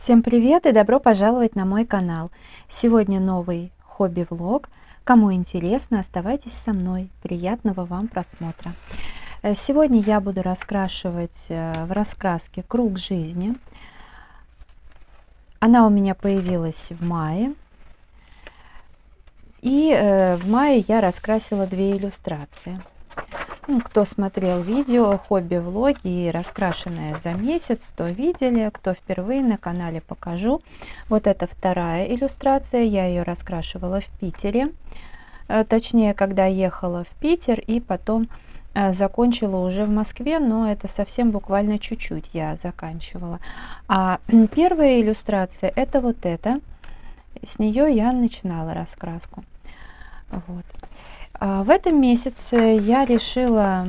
Всем привет и добро пожаловать на мой канал. Сегодня новый хобби-влог. Кому интересно, оставайтесь со мной. Приятного вам просмотра. Сегодня я буду раскрашивать в раскраске «Круг жизни». Она у меня появилась в мае. И в мае я раскрасила 2 иллюстрации. Кто смотрел видео хобби-влоги и раскрашенное за месяц, то видели, кто впервые на канале, покажу. Вот это вторая иллюстрация, я ее раскрашивала в Питере, точнее, когда ехала в Питер и потом закончила уже в Москве, но это совсем буквально чуть-чуть я заканчивала. А первая иллюстрация это вот эта, с нее я начинала раскраску. Вот. В этом месяце я решила,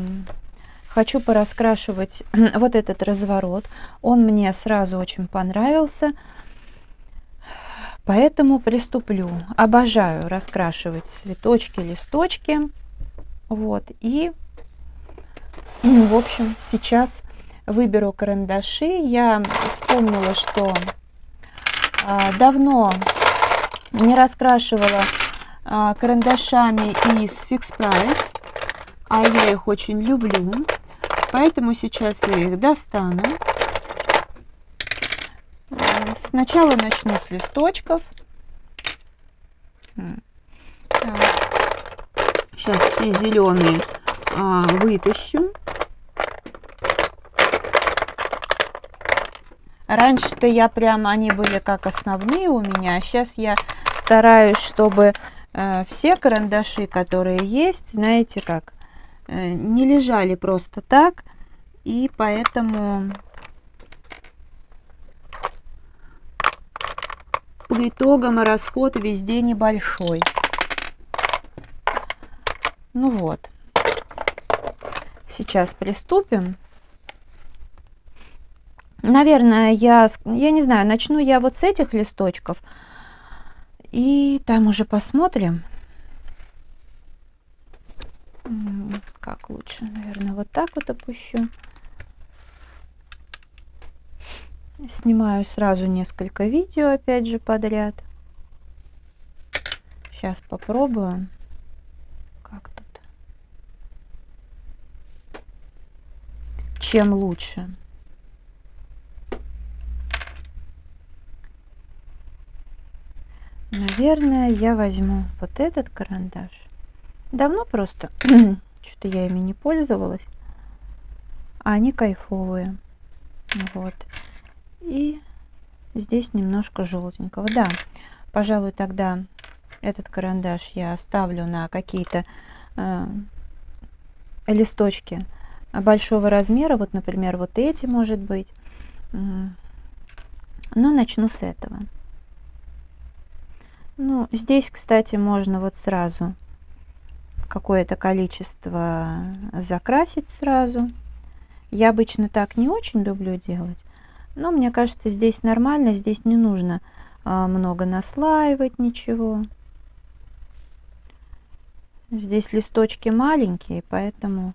хочу пораскрашивать вот этот разворот. Он мне сразу очень понравился, поэтому приступлю. Обожаю раскрашивать цветочки, листочки. Вот, и, в общем, сейчас выберу карандаши. Я вспомнила, что давно не раскрашивала карандашами из Fix Price, а я их очень люблю, поэтому сейчас я их достану. Сначала начну с листочков. Сейчас все зеленые вытащу. Раньше-то я прямо, они были как основные у меня, а сейчас я стараюсь, чтобы все карандаши, которые есть, знаете как, не лежали просто так, и поэтому по итогам расход везде небольшой. Ну вот, сейчас приступим. Наверное, я не знаю, начну я вот с этих листочков. И там уже посмотрим, как лучше. Наверное, вот так вот опущу. Снимаю сразу несколько видео, опять же, подряд. Сейчас попробую. Как тут? Чем лучше. Наверное, я возьму вот этот карандаш. Давно просто что-то я ими не пользовалась. А они кайфовые. Вот. И здесь немножко желтенького. Да, пожалуй, тогда этот карандаш я оставлю на какие-то листочки большого размера. Вот, например, вот эти, может быть. Но начну с этого. Ну, здесь, кстати, можно вот сразу какое-то количество закрасить сразу. Я обычно так не очень люблю делать, но мне кажется, здесь нормально, здесь не нужно много наслаивать ничего. Здесь листочки маленькие, поэтому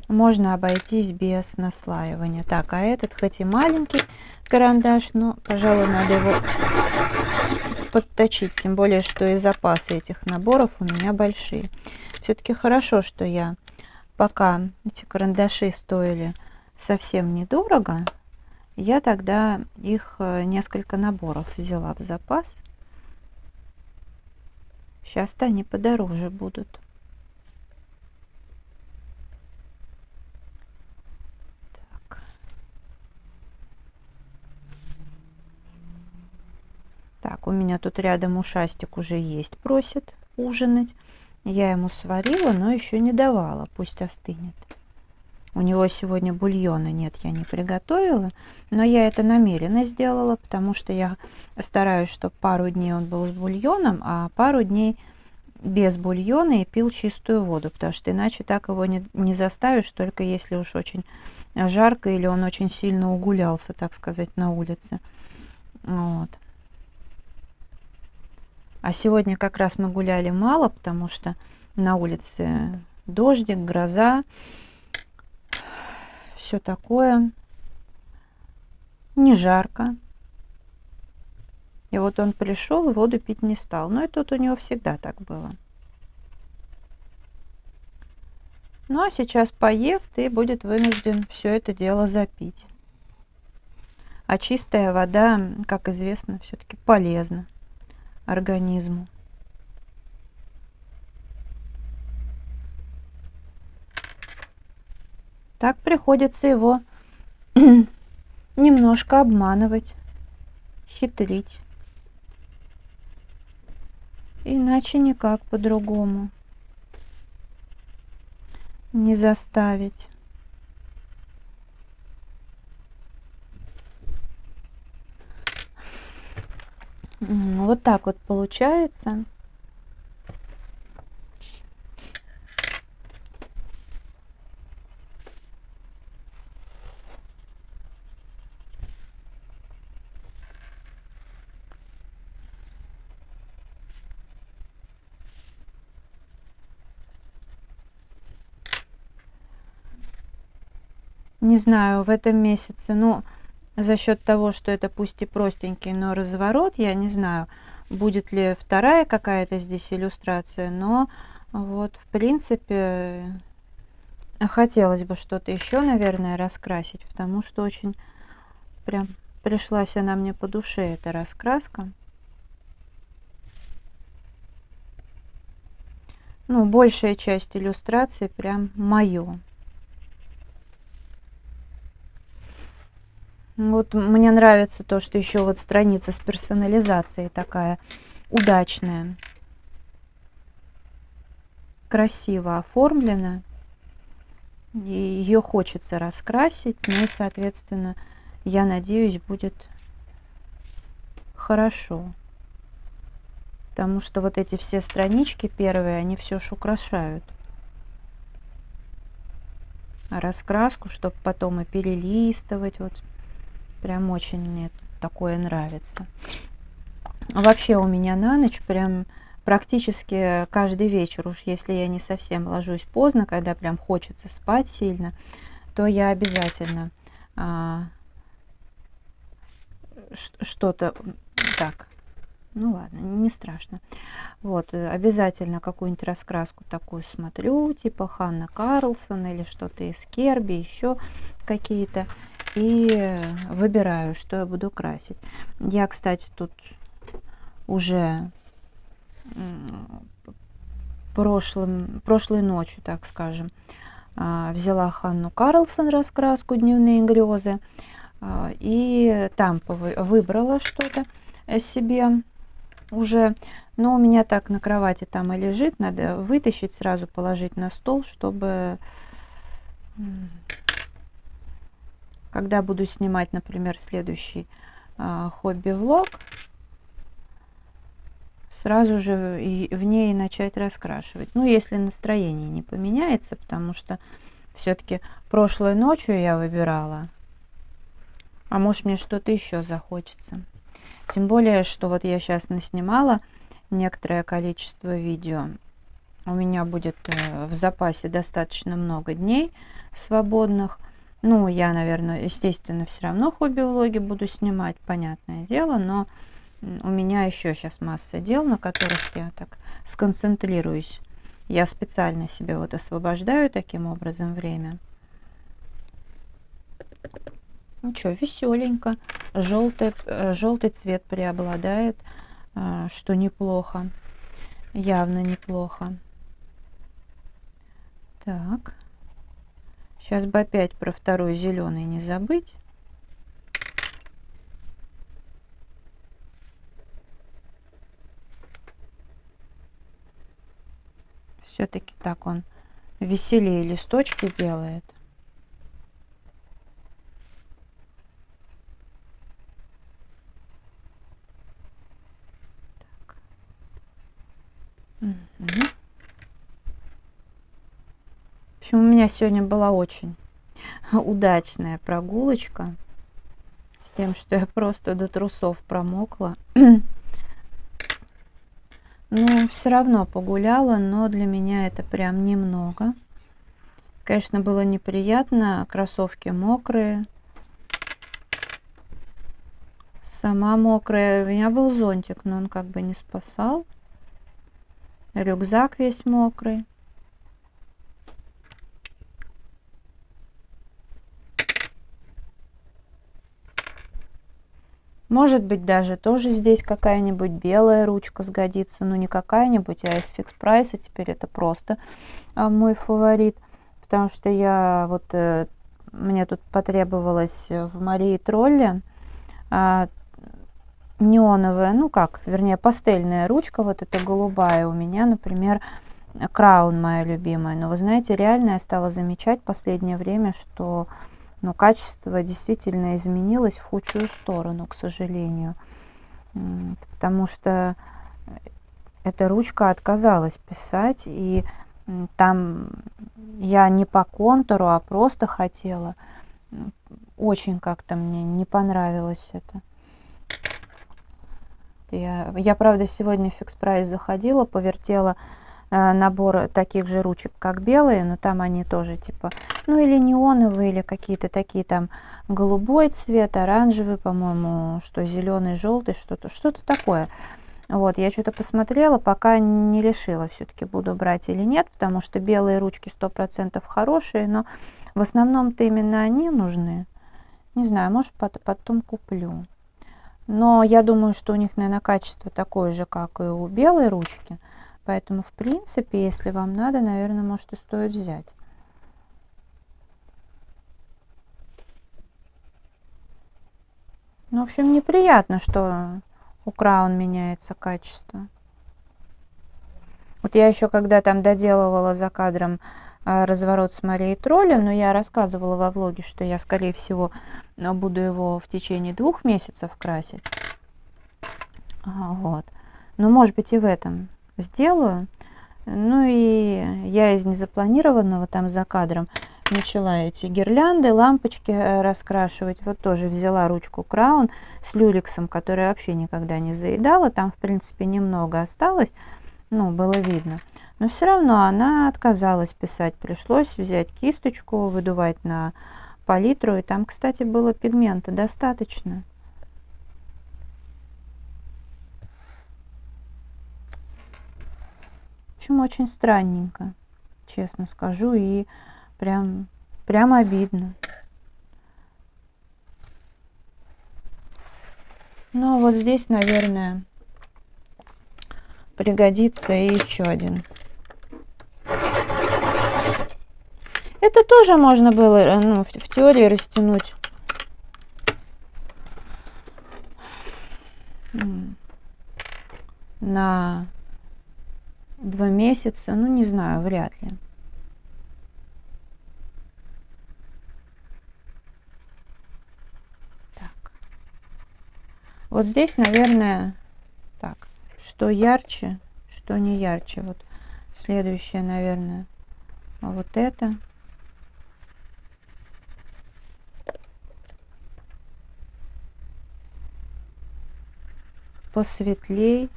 можно обойтись без наслаивания. Так, а этот хоть и маленький карандаш, но, пожалуй, надо его подточить, тем более, что и запасы этих наборов у меня большие. Все-таки хорошо, что я, пока эти карандаши стоили совсем недорого, я тогда их несколько наборов взяла в запас. Сейчас-то они подороже будут. Так, у меня тут рядом ушастик уже есть, просит ужинать. Я ему сварила, но еще не давала, пусть остынет. У него сегодня бульона нет, я не приготовила, но я это намеренно сделала, потому что я стараюсь, чтобы пару дней он был с бульоном, а пару дней без бульона и пил чистую воду, потому что иначе так его не заставишь, только если уж очень жарко или он очень сильно угулялся, так сказать, на улице. Вот. А сегодня как раз мы гуляли мало, потому что на улице дождик, гроза, все такое. Не жарко. И вот он пришел и воду пить не стал. Но это вот у него всегда так было. Ну а сейчас поест и будет вынужден все это дело запить. А чистая вода, как известно, все-таки полезна организму. Так приходится его немножко обманывать, хитрить. Иначе никак по-другому не заставить. Вот так вот получается. Не знаю, в этом месяце, ну, за счет того, что это пусть и простенький, но разворот, я не знаю, будет ли вторая какая-то здесь иллюстрация, но вот, в принципе, хотелось бы что-то еще, наверное, раскрасить, потому что очень прям пришлась она мне по душе, эта раскраска. Ну, большая часть иллюстрации прям мое. Вот мне нравится то, что еще вот страница с персонализацией такая удачная, красиво оформлена. И ее хочется раскрасить, ну и, соответственно, я надеюсь, будет хорошо. Потому что вот эти все странички первые, они все ж украшают. А раскраску, чтобы потом и перелистывать, вот прям очень мне такое нравится. Вообще у меня на ночь прям практически каждый вечер, уж если я не совсем ложусь поздно, когда прям хочется спать сильно, то я обязательно что-то так. Ну ладно, не страшно. Вот, обязательно какую-нибудь раскраску такую смотрю, типа Ханна Карлсон или что-то из Керби, еще какие-то. И выбираю, что я буду красить. Я, кстати, тут уже прошлой ночью, так скажем, взяла Ханну Карлсон раскраску «Дневные грезы». И там выбрала что-то себе уже. Но у меня так на кровати там и лежит. Надо вытащить, сразу положить на стол, чтобы... Когда буду снимать, например, следующий хобби-влог, сразу же и в ней начать раскрашивать. Ну, если настроение не поменяется, потому что все-таки прошлой ночью я выбирала, а может мне что-то еще захочется. Тем более, что вот я сейчас наснимала некоторое количество видео. У меня будет в запасе достаточно много дней свободных. Ну, я, наверное, естественно, все равно хобби-влоги буду снимать, понятное дело, но у меня еще сейчас масса дел, на которых я так сконцентрируюсь. Я специально себе вот освобождаю таким образом время. Ну что, веселенько. Желтый цвет преобладает, что неплохо. Явно неплохо. Так. Сейчас бы опять про второй зеленый не забыть. Все-таки так он веселее листочки делает. Так. Угу. В общем, у меня сегодня была очень удачная прогулочка. С тем, что я просто до трусов промокла. Ну, все равно погуляла, но для меня это прям немного. Конечно, было неприятно, кроссовки мокрые, Сама мокрая. У меня был зонтик, но он как бы не спасал. Рюкзак весь мокрый. Может быть, даже тоже здесь какая-нибудь белая ручка сгодится. Ну, не какая-нибудь, а из Fix Price. Теперь это просто мой фаворит. Потому что я вот... мне тут потребовалось в Марии Тролле неоновая, ну как, вернее, пастельная ручка. Вот эта голубая у меня, например, Краун моя любимая. Но вы знаете, реально я стала замечать в последнее время, что... но качество действительно изменилось в худшую сторону, к сожалению. Потому что эта ручка отказалась писать, и там я не по контуру, а просто хотела. Очень как-то мне не понравилось это. Я правда, сегодня в Fix Price заходила, повертела набор таких же ручек, как белые, но там они тоже типа, ну или неоновые, или какие-то такие там голубой цвет, оранжевый, по-моему, что зеленый, желтый, что-то такое. Вот, я что-то посмотрела, пока не решила, все-таки буду брать или нет, потому что белые ручки 100% хорошие, но в основном-то именно они нужны. Не знаю, может потом куплю. Но я думаю, что у них, наверное, качество такое же, как и у белой ручки. Поэтому, в принципе, если вам надо, наверное, может и стоит взять. Ну, в общем, неприятно, что у Краун меняется качество. Вот я еще когда там доделывала за кадром разворот с Марией Тролли, но я рассказывала во влоге, что я, скорее всего, буду его в течение 2 месяцев красить. Вот. Но, может быть, и в этом сделаю. Ну и я из незапланированного там за кадром начала эти гирлянды, лампочки раскрашивать. Вот тоже взяла ручку Краун с люрексом, которую вообще никогда не заедала. Там, в принципе, немного осталось, ну, было видно. Но все равно она отказалась писать. Пришлось взять кисточку, выдувать на палитру. И там, кстати, было пигмента достаточно. В общем, очень странненько, честно скажу, и прям обидно. Ну, вот здесь, наверное, пригодится и еще один. Это тоже можно было, ну, в теории растянуть на 2 месяца, ну, не знаю, вряд ли. Так. Вот здесь, наверное, так, что ярче, что не ярче. Вот следующее, наверное, вот это. Посветлей.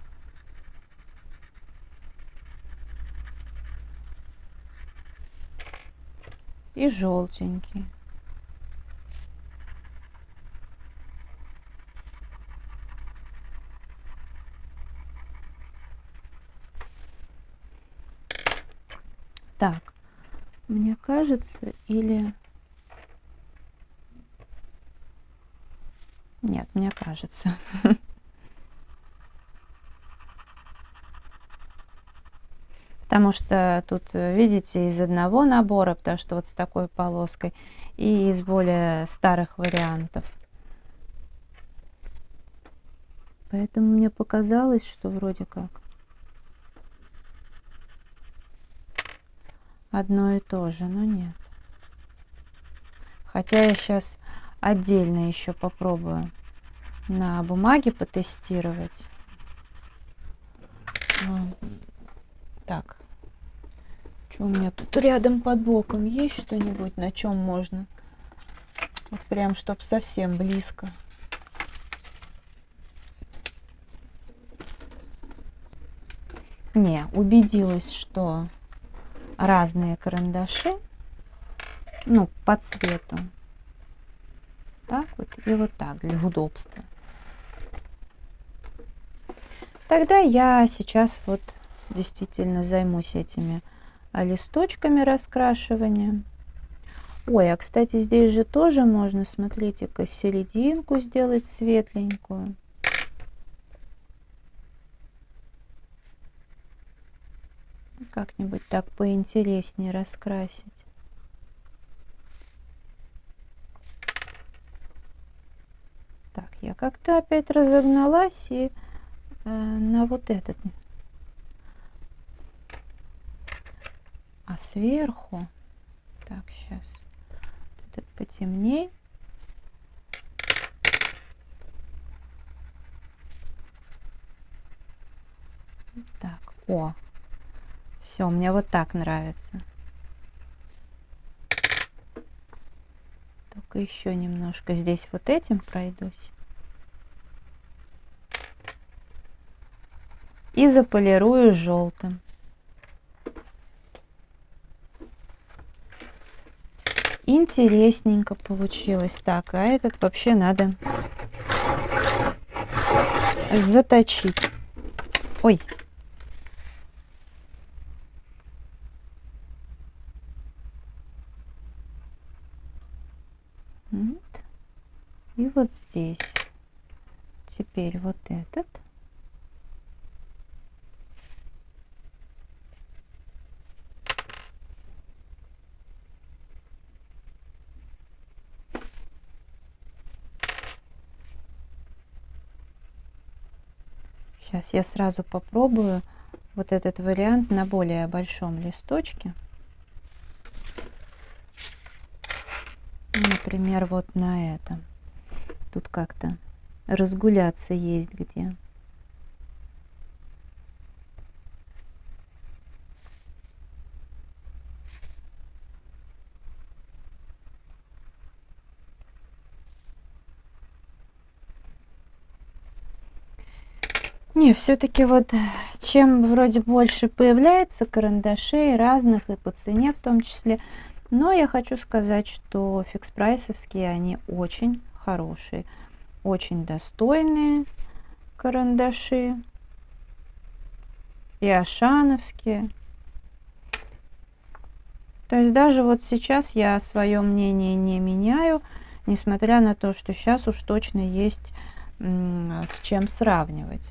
И желтенький. Так, мне кажется, или... Нет, мне кажется. Потому что тут, видите, из одного набора, потому что вот с такой полоской, и из более старых вариантов. Поэтому мне показалось, что вроде как одно и то же, но нет. Хотя я сейчас отдельно еще попробую на бумаге потестировать. Так, что у меня тут рядом под боком? Есть что-нибудь, на чем можно? Вот прям, чтоб совсем близко. Не, убедилась, что разные карандаши, ну, по цвету. Так вот и вот так, для удобства. Тогда я сейчас вот действительно займусь этими листочками раскрашивания. Ой, а кстати, здесь же тоже можно, смотрите-ка, серединку сделать светленькую. Как-нибудь так поинтереснее раскрасить. Так, я как-то опять разогналась и на вот этот. А сверху, так, сейчас этот потемнее. Так, о, все, мне вот так нравится. Только еще немножко здесь вот этим пройдусь. И заполирую желтым. Интересненько получилось. Так, а этот вообще надо заточить. Ой. Вот. И вот здесь. Теперь вот этот. Сейчас я сразу попробую вот этот вариант на более большом листочке. Например, вот на этом. Тут как-то разгуляться есть где. Не, все-таки вот чем вроде больше появляется карандашей разных и по цене в том числе, но я хочу сказать, что фикс-прайсовские они очень хорошие, очень достойные карандаши, и ашановские. То есть даже вот сейчас я свое мнение не меняю, несмотря на то, что сейчас уж точно есть с чем сравнивать.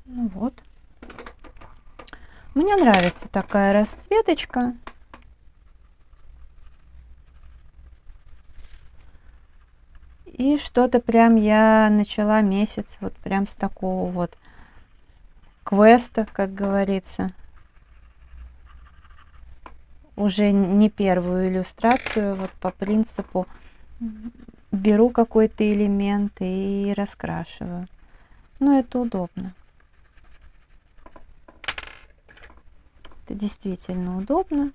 Ну вот. Мне нравится такая расцветочка. И что-то прям я начала месяц вот прям с такого вот квеста, как говорится. Уже не первую иллюстрацию, вот по принципу беру какой-то элемент и раскрашиваю. Но это удобно. Это действительно удобно.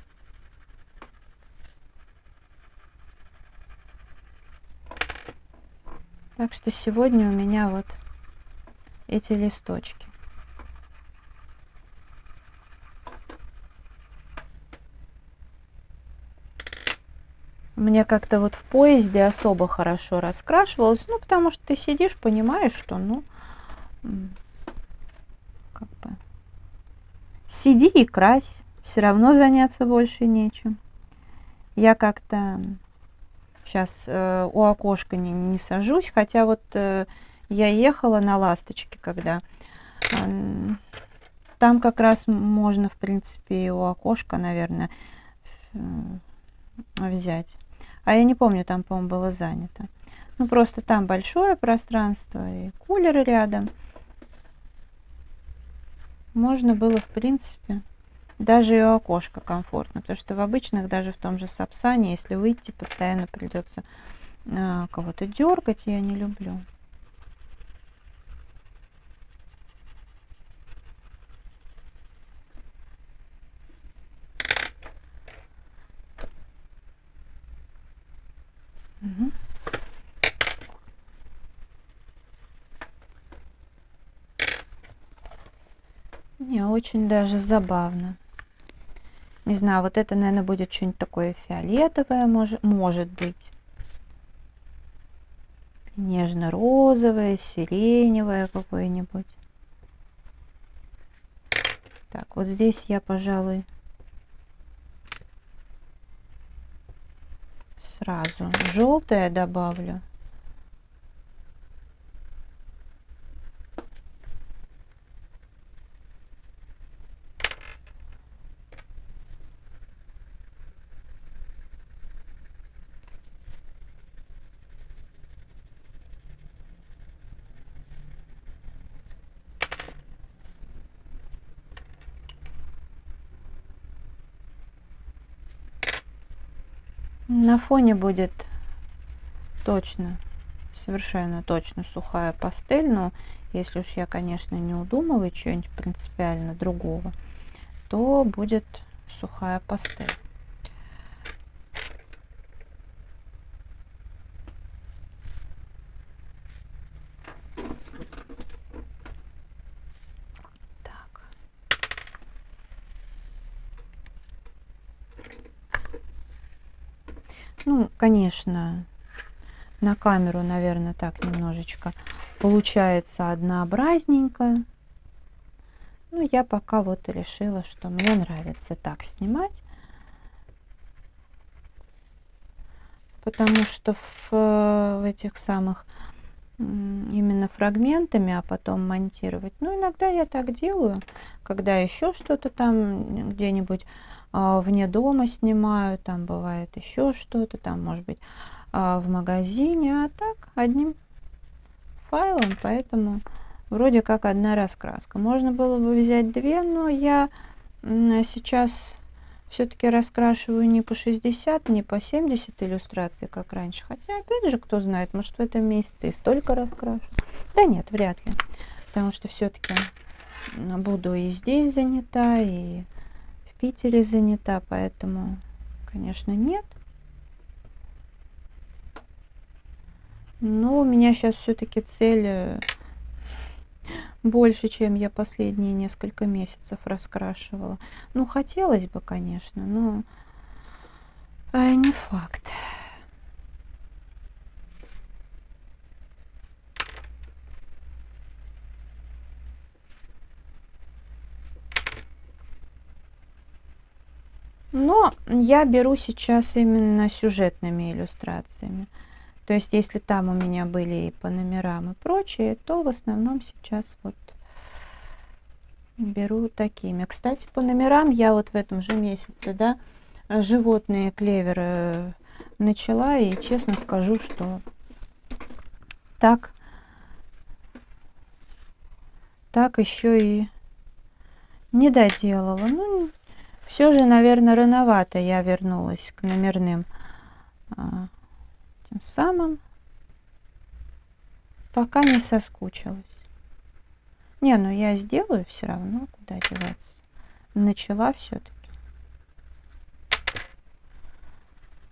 Так что сегодня у меня вот эти листочки. Мне как-то вот в поезде особо хорошо раскрашивалось, ну, потому что ты сидишь, понимаешь, что, ну, как бы, сиди и крась, все равно заняться больше нечем. Я как-то сейчас у окошка не сажусь, хотя вот я ехала на «Ласточке», когда там как раз можно, в принципе, у окошка, наверное, взять. А я не помню, там, по-моему, было занято. Ну, просто там большое пространство и кулеры рядом. Можно было, в принципе, даже и у окошка комфортно. Потому что в обычных, даже в том же Сапсане, если выйти, постоянно придется кого-то дергать, я не люблю. Угу. Не, очень даже забавно. Не знаю, вот это, наверное, будет что-нибудь такое фиолетовое, может быть. Нежно-розовое, сиреневое какое-нибудь. Так, вот здесь я, пожалуй, сразу желтое добавлю. На фоне будет точно, совершенно точно сухая пастель, но если уж я, конечно, не удумываю чего-нибудь принципиально другого, то будет сухая пастель. Так. Ну, конечно, на камеру, наверное, так немножечко получается однообразненько. Ну, я пока вот решила, что мне нравится так снимать. Потому что в этих самых именно фрагментами, а потом монтировать. Ну, иногда я так делаю, когда еще что-то там где-нибудь вне дома снимаю, там бывает еще что-то, там, может быть, в магазине, а так одним файлом, поэтому вроде как одна раскраска. Можно было бы взять две, но я сейчас все-таки раскрашиваю не по 60, не по 70 иллюстраций, как раньше. Хотя, опять же, кто знает, может, в этом месяце и столько раскрашу. Да нет, вряд ли. Потому что все-таки буду и здесь занята, и в Питере занята, поэтому, конечно, нет. Но у меня сейчас все-таки цель больше, чем я последние несколько месяцев раскрашивала. Ну, хотелось бы, конечно, но не факт. Но я беру сейчас именно сюжетными иллюстрациями. То есть, если там у меня были и по номерам и прочее, то в основном сейчас вот беру такими. Кстати, по номерам я вот в этом же месяце, да, животные клевер начала, и честно скажу, что так еще и не доделала. Ну, все же, наверное, рановато я вернулась к номерным тем самым. Пока не соскучилась. Не, ну я сделаю все равно, куда деваться. Начала все-таки.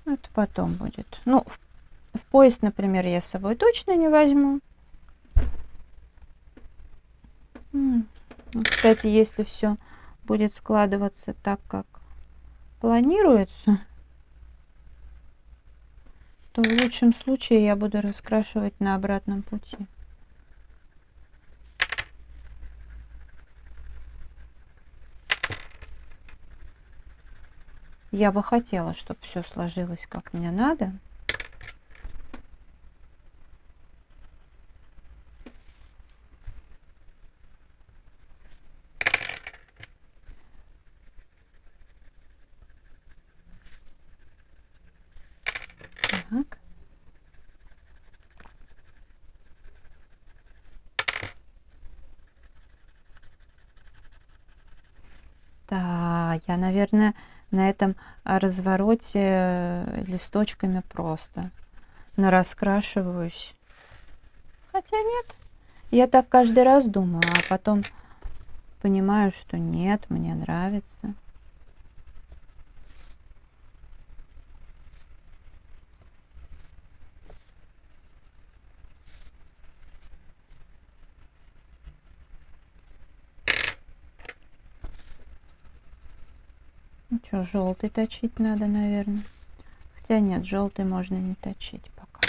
Это потом будет. Ну, в поезд, например, я с собой точно не возьму. Кстати, если все будет складываться так, как планируется, то в лучшем случае я буду раскрашивать на обратном пути. Я бы хотела, чтобы все сложилось как мне надо. Так. Да, я, наверное, на этом развороте листочками просто нараскрашиваюсь. Хотя нет, я так каждый раз думаю, а потом понимаю, что нет, мне нравится. Ну что, желтый точить надо, наверное. Хотя нет, желтый можно не точить пока.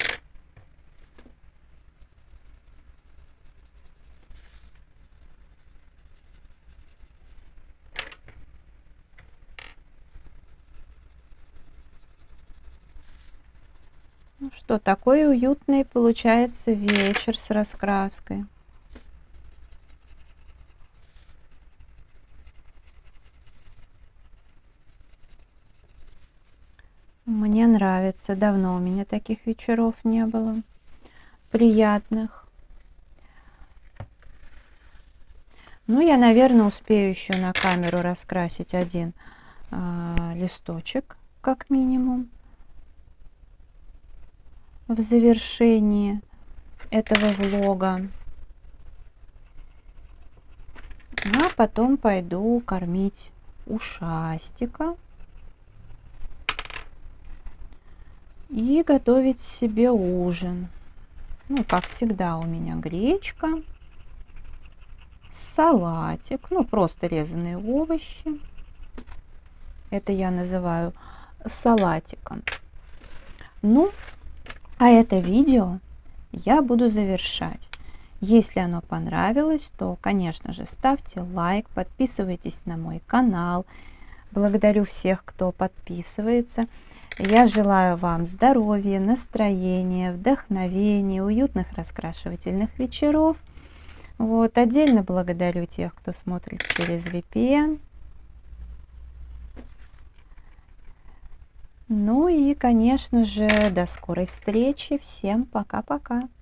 Ну что, такой уютный получается вечер с раскраской. Мне нравится, давно у меня таких вечеров не было, приятных. Ну, я, наверное, успею еще на камеру раскрасить один листочек, как минимум, в завершении этого влога. А потом пойду кормить ушастика и готовить себе ужин. Ну, как всегда, у меня гречка, салатик, ну, просто резанные овощи. Это я называю салатиком. Ну, а это видео я буду завершать. Если оно понравилось, то, конечно же, ставьте лайк, подписывайтесь на мой канал. Благодарю всех, кто подписывается. Я желаю вам здоровья, настроения, вдохновения, уютных раскрашивательных вечеров. Вот, отдельно благодарю тех, кто смотрит через VPN. Ну и, конечно же, до скорой встречи. Всем пока-пока.